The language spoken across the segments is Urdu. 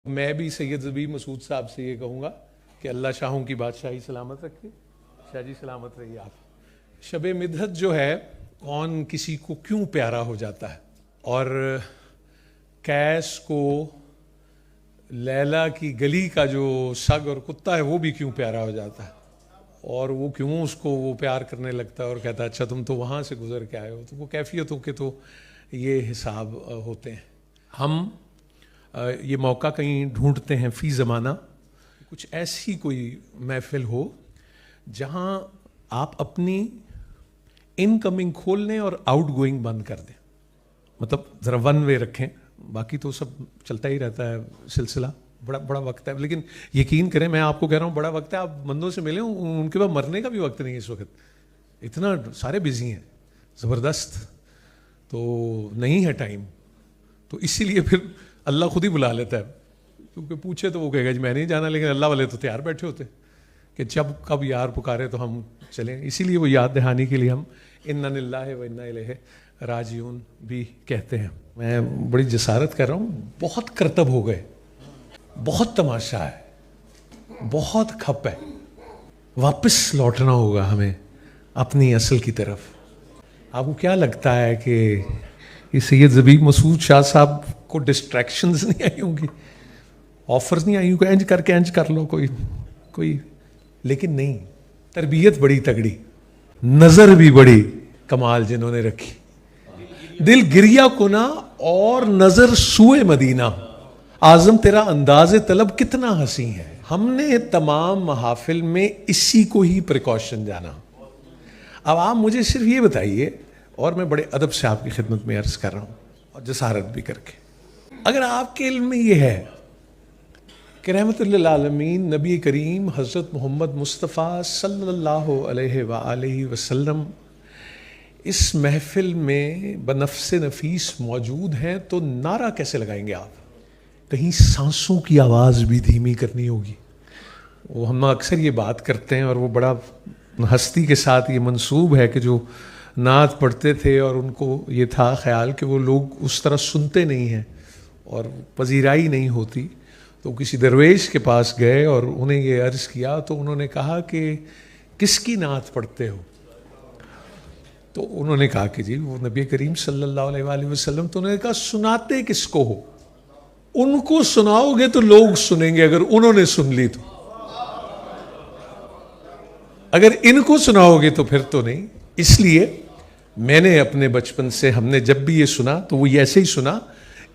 میں بھی سید زبی مسعود صاحب سے یہ کہوں گا کہ اللہ شاہوں کی بادشاہی سلامت رکھے. شاہ جی سلامت رہیے آپ. شب مدحت جو ہے کون کسی کو کیوں پیارا ہو جاتا ہے، اور کیس کو لیلا کی گلی کا جو سگ اور کتا ہے وہ بھی کیوں پیارا ہو جاتا ہے، اور وہ کیوں اس کو وہ پیار کرنے لگتا ہے اور کہتا ہے اچھا تم تو وہاں سے گزر کے آئے ہو. تو وہ کیفیتوں کے تو یہ حساب ہوتے ہیں. ہم یہ موقع کہیں ڈھونڈتے ہیں فی زمانہ، کچھ ایسی کوئی محفل ہو جہاں آپ اپنی ان کمنگ کھول لیں اور آؤٹ گوئنگ بند کر دیں. مطلب ذرا ون وے رکھیں، باقی تو سب چلتا ہی رہتا ہے سلسلہ. بڑا وقت ہے، لیکن یقین کریں میں آپ کو کہہ رہا ہوں بڑا وقت ہے. آپ بندوں سے ملیں، ان کے بعد مرنے کا بھی وقت نہیں ہے اس وقت. اتنا سارے بزی ہیں زبردست، تو نہیں ہے ٹائم. تو اسی لیے پھر اللہ خود ہی بلا لیتا ہے، کیونکہ پوچھے تو وہ کہے گا جی میں نہیں جانا، لیکن اللہ والے تو تیار بیٹھے ہوتے کہ جب کب یار پکارے تو ہم چلیں. اسی لیے وہ یاد دہانی کے لیے ہم انا للہ و انا الیہ راجعون بھی کہتے ہیں. میں بڑی جسارت کر رہا ہوں، بہت کرتب ہو گئے، بہت تماشا ہے، بہت کھپ ہے. واپس لوٹنا ہوگا ہمیں اپنی اصل کی طرف. آپ کو کیا لگتا ہے کہ یہ سید زبی مسعود شاہ صاحب کو ڈسٹریکشنز نہیں آئی ہوں گی، آفرز نہیں آئی ہوں کہ انج کر لو کوئی. لیکن نہیں، تربیت بڑی تگڑی، نظر بھی بڑی کمال جنہوں نے رکھی. دل گریا کنا اور نظر سوئے مدینہ، اعظم تیرا انداز طلب کتنا حسین ہے. ہم نے تمام محافل میں اسی کو ہی پریکاشن جانا. اب آپ مجھے صرف یہ بتائیے، اور میں بڑے ادب سے آپ کی خدمت میں عرض کر رہا ہوں اور جسارت بھی کر کے، اگر آپ کے علم میں یہ ہے کہ رحمت للعالمین نبی کریم حضرت محمد مصطفیٰ صلی اللہ علیہ وآلہ وسلم اس محفل میں بنفس نفیس موجود ہیں، تو نعرہ کیسے لگائیں گے آپ؟ کہیں سانسوں کی آواز بھی دھیمی کرنی ہوگی. وہ ہم اکثر یہ بات کرتے ہیں، اور وہ بڑا ہستی کے ساتھ یہ منسوب ہے کہ جو نعت پڑھتے تھے اور ان کو یہ تھا خیال کہ وہ لوگ اس طرح سنتے نہیں ہیں اور پذیرائی نہیں ہوتی. تو کسی درویش کے پاس گئے اور انہیں یہ عرض کیا، تو انہوں نے کہا کہ کس کی نعت پڑھتے ہو؟ تو انہوں نے کہا کہ جی وہ نبی کریم صلی اللہ علیہ وآلہ وسلم. تو انہوں نے کہا سناتے کس کو ہو؟ ان کو سناؤ گے تو لوگ سنیں گے، اگر انہوں نے سن لی تو. اگر ان کو سناؤ گے تو پھر تو نہیں. اس لیے میں نے اپنے بچپن سے، ہم نے جب بھی یہ سنا تو وہ ایسے ہی سنا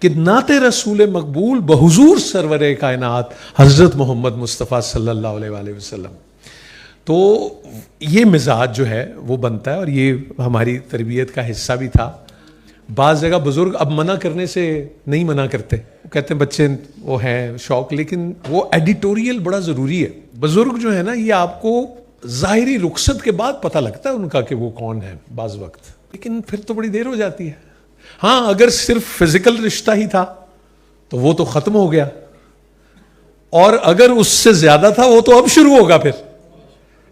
کہ نعت رسول مقبول بحضور سرور کائنات حضرت محمد مصطفیٰ صلی اللہ علیہ وآلہ وسلم. تو یہ مزاج جو ہے وہ بنتا ہے، اور یہ ہماری تربیت کا حصہ بھی تھا. بعض جگہ بزرگ اب منع کرنے سے نہیں منع کرتے، وہ کہتے ہیں بچے وہ ہیں شوق، لیکن وہ ایڈیٹوریل بڑا ضروری ہے. بزرگ جو ہے نا، یہ آپ کو ظاہری رخصت کے بعد پتہ لگتا ہے ان کا کہ وہ کون ہے بعض وقت، لیکن پھر تو بڑی دیر ہو جاتی ہے. ہاں اگر صرف فزیکل رشتہ ہی تھا تو وہ تو ختم ہو گیا، اور اگر اس سے زیادہ تھا وہ تو اب شروع ہوگا.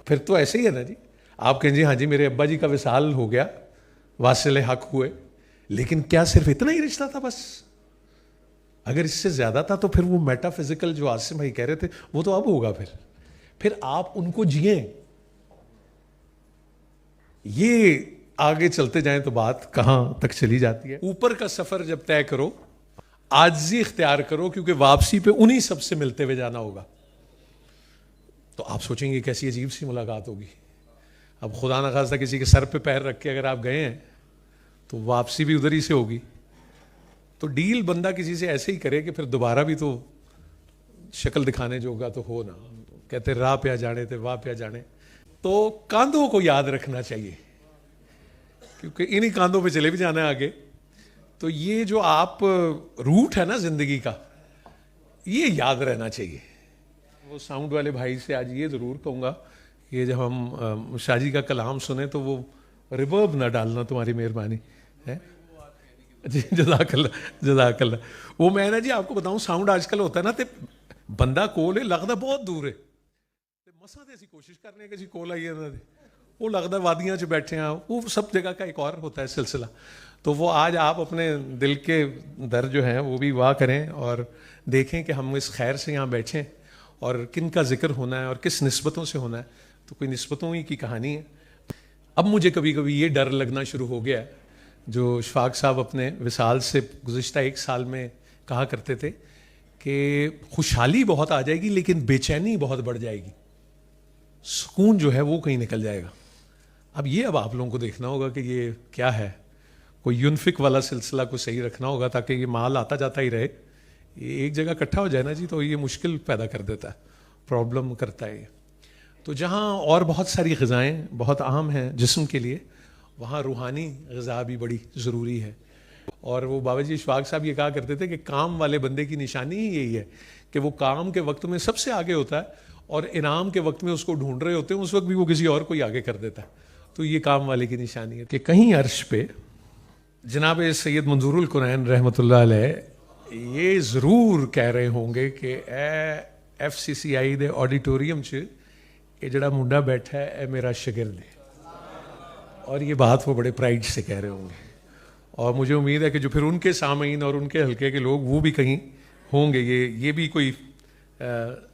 پھر تو ایسے ہی ہے نا جی. آپ کہیں جی ہاں جی میرے ابا جی کا وصال ہو گیا، واصل حق ہوئے، لیکن کیا صرف اتنا ہی رشتہ تھا بس؟ اگر اس سے زیادہ تھا تو پھر وہ میٹا فزیکل جو عاصم بھائی کہہ رہے تھے وہ تو اب ہوگا. پھر آپ ان کو جئیں. یہ آگے چلتے جائیں تو بات کہاں تک چلی جاتی ہے. اوپر کا سفر جب طے کرو، عاجزی اختیار کرو، کیونکہ واپسی پہ انہی سب سے ملتے ہوئے جانا ہوگا. تو آپ سوچیں گے کیسی عجیب سی ملاقات ہوگی. اب خدا نخواستہ کسی کے سر پہ پیر رکھ کے اگر آپ گئے ہیں تو واپسی بھی ادھر ہی سے ہوگی. تو ڈیل بندہ کسی سے ایسے ہی کرے کہ پھر دوبارہ بھی تو شکل دکھانے جو ہوگا تو ہو نا. کہتے راہ پہ جانے تھے واہ پہ جانے. تو کاندھوں کو یاد رکھنا چاہیے، کیونکہ انہی کاندھوں پہ چلے بھی جانا ہے آگے. تو یہ جو آپ روٹ ہے نا زندگی کا، یہ یاد رہنا چاہیے. وہ ساؤنڈ والے بھائی سے آج یہ ضرور کہوں گا کہ جب ہم شاہ جی کا کلام سنیں تو وہ ریورب نہ ڈالنا، تمہاری مہربانی ہے. جی جزاک اللہ. وہ میں نا جی آپ کو بتاؤں، ساؤنڈ آج کل ہوتا ہے نا تے بندہ کول ہے، لگتا بہت دور ہے. مساں تے اسی کوشش کرنے کہ جی کول آئیے نا، وہ لگتا ہے وادیاں چ بیٹھے ہیں. وہ سب جگہ کا ایک اور ہوتا ہے سلسلہ. تو وہ آج آپ اپنے دل کے در جو ہیں وہ بھی واہ کریں، اور دیکھیں کہ ہم اس خیر سے یہاں بیٹھیں اور کن کا ذکر ہونا ہے اور کس نسبتوں سے ہونا ہے، تو کوئی نسبتوں ہی کی کہانی ہے. اب مجھے کبھی کبھی یہ ڈر لگنا شروع ہو گیا ہے، جو اشفاق صاحب اپنے وصال سے گزشتہ 1 سال میں کہا کرتے تھے کہ خوشحالی بہت آ جائے گی لیکن بے چینی بہت بڑھ جائے گی، سکون جو ہے وہ کہیں نکل جائے گا. اب آپ لوگوں کو دیکھنا ہوگا کہ یہ کیا ہے. کوئی یونفک والا سلسلہ کو صحیح رکھنا ہوگا تاکہ یہ مال آتا جاتا ہی رہے. یہ ایک جگہ اکٹھا ہو جائے نا جی تو یہ مشکل پیدا کر دیتا ہے، پرابلم کرتا ہے. تو جہاں اور بہت ساری غذائیں بہت اہم ہیں جسم کے لیے، وہاں روحانی غذا بھی بڑی ضروری ہے. اور وہ بابا جی اشفاق صاحب یہ کہا کرتے تھے کہ کام والے بندے کی نشانی ہی یہی ہے کہ وہ کام کے وقت میں سب سے آگے ہوتا ہے اور انعام کے وقت میں اس کو ڈھونڈ رہے ہوتے ہیں، اس وقت بھی وہ کسی اور کو ہی آگے کر دیتا ہے. تو یہ کام والے کی نشانی ہے. کہ کہیں عرش پہ جناب سید منظور القرآن رحمۃ اللہ علیہ یہ ضرور کہہ رہے ہوں گے کہ اے FCCI دے آڈیٹوریم چ یہ جڑا منڈا بیٹھا ہے اے میرا شگرد ہے. اور یہ بات وہ بڑے پرائڈ سے کہہ رہے ہوں گے، اور مجھے امید ہے کہ جو پھر ان کے سامعین اور ان کے حلقے کے لوگ وہ بھی کہیں ہوں گے. یہ بھی کوئی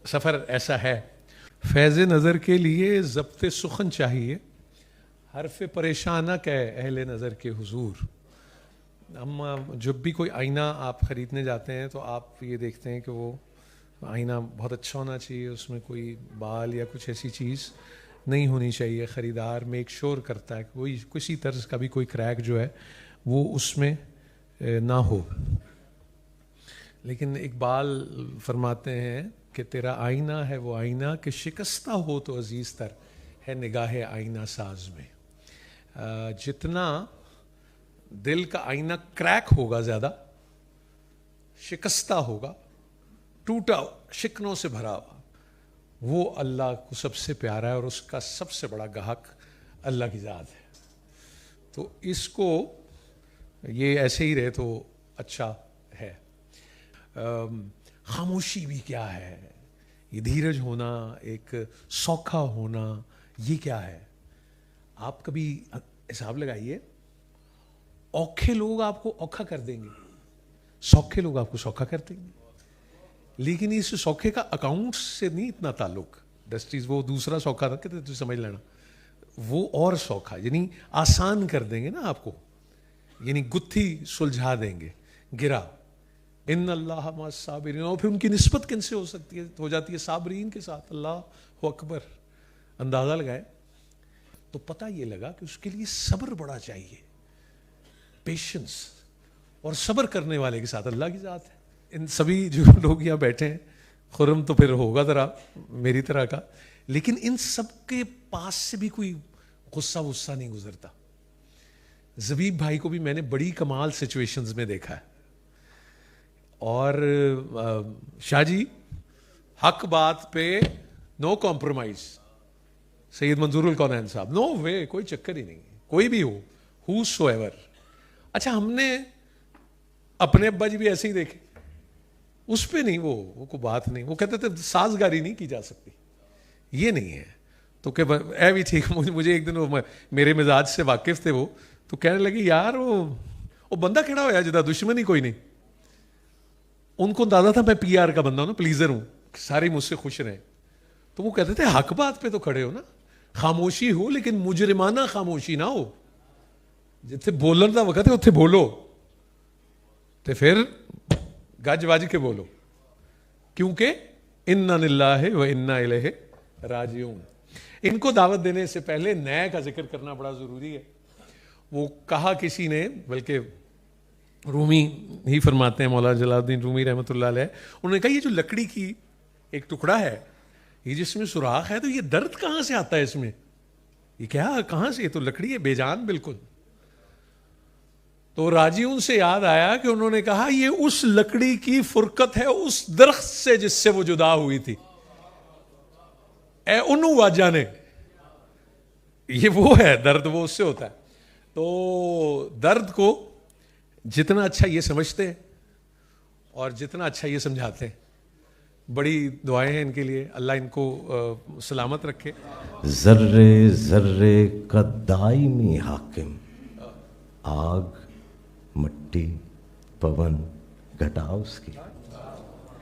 سفر ایسا ہے. فیض نظر کے لیے ضبط سخن چاہیے، حرف پریشان نہ کہ اہل نظر کے حضور. ہم جب بھی کوئی آئینہ آپ خریدنے جاتے ہیں تو آپ یہ دیکھتے ہیں کہ وہ آئینہ بہت اچھا ہونا چاہیے، اس میں کوئی بال یا کچھ ایسی چیز نہیں ہونی چاہیے. خریدار میک شور کرتا ہے کہ کوئی کسی طرز کا بھی کوئی کریک جو ہے وہ اس میں نہ ہو. لیکن اقبال فرماتے ہیں کہ تیرا آئینہ ہے وہ آئینہ کہ شکستہ ہو تو عزیز تر ہے نگاہ آئینہ ساز میں. جتنا دل کا آئینہ کریک ہوگا، زیادہ شکستہ ہوگا، ٹوٹا شکنوں سے بھرا ہوا، وہ اللہ کو سب سے پیارا ہے اور اس کا سب سے بڑا گاہک اللہ کی ذات ہے. تو اس کو یہ ایسے ہی رہے تو اچھا ہے. خاموشی بھی کیا ہے، یہ دھیرج ہونا، ایک سوکھا ہونا، یہ کیا ہے. آپ کبھی حساب لگائیے، اوکھے لوگ آپ کو اوکھا کر دیں گے، سوکھے لوگ آپ کو سوکھا کر دیں گے. لیکن اس سوکھے کا اکاؤنٹ سے نہیں اتنا تعلق، ڈسٹریز وہ دوسرا سوکھا تھا کہ تو سمجھ لینا وہ اور سوکھا، یعنی آسان کر دیں گے نا آپ کو، یعنی گتھی سلجھا دیں گے، گرا. ان اللہ مع الصابرین. اور پھر ان کی نسبت کن سے ہو سکتی ہے؟ ہو جاتی ہے صابرین کے ساتھ. اللہ اکبر. اندازہ لگائے تو پتہ یہ لگا کہ اس کے لیے صبر بڑا چاہیے، پیشنس. اور صبر کرنے والے کے ساتھ اللہ کی ذات ہے. ان سبھی جو لوگ یہاں بیٹھے ہیں، خرم تو پھر ہوگا ذرا میری طرح کا، لیکن ان سب کے پاس سے بھی کوئی غصہ نہیں گزرتا. زبیب بھائی کو بھی میں نے بڑی کمال سچویشنز میں دیکھا ہے. اور شاہ جی حق بات پہ نو کمپرومائز. سید منظور القونین صاحب نو وے، کوئی چکر ہی نہیں، کوئی بھی ہو سو ایور. اچھا ہم نے اپنے ابا جی بھی ایسے ہی دیکھے، اس پہ نہیں وہ کوئی بات نہیں. وہ کہتے تھے سازگاری نہیں کی جا سکتی، یہ نہیں ہے. تو کہ اے بھی ٹھیک. مجھے ایک دن وہ میرے مزاج سے واقف تھے، وہ تو کہنے لگے یار وہ بندہ کھڑا ہوا جدا دشمن ہی کوئی نہیں. ان کو اندازہ تھا میں PR کا بندہ ہوں نا، پلیزر ہوں، سارے مجھ سے خوش رہیں. تو وہ کہتے تھے حق بات پہ تو کھڑے ہو نا، خاموشی ہو لیکن مجرمانہ خاموشی نہ ہو. جتنے بولن کا وقت ہے اتنے بولو، تو پھر گج وج کے بولو، کیونکہ انا للہ و انا الیہ راجعون. ان کو دعوت دینے سے پہلے نئے کا ذکر کرنا بڑا ضروری ہے. وہ کہا کسی نے، بلکہ رومی ہی فرماتے ہیں، مولانا جلال الدین رومی رحمۃ اللہ علیہ، انہوں نے کہا یہ جو لکڑی کی ایک ٹکڑا ہے، یہ جس میں سوراخ ہے، تو یہ درد کہاں سے آتا ہے اس میں؟ یہ کیا کہاں سے؟ یہ تو لکڑی ہے بے جان بالکل. تو راجیون سے یاد آیا کہ انہوں نے کہا یہ اس لکڑی کی فرقت ہے اس درخت سے جس سے وہ جدا ہوئی تھی. اے انو واجہ نے، یہ وہ ہے درد، وہ اس سے ہوتا ہے. تو درد کو جتنا اچھا یہ سمجھتے ہیں اور جتنا اچھا یہ سمجھاتے ہیں، بڑی دعائیں ہیں ان کے لیے، اللہ ان کو سلامت رکھے. ذرے ذرے کا دائمی حاکم، آگ، مٹی، پون، گھٹا اس کی.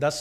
10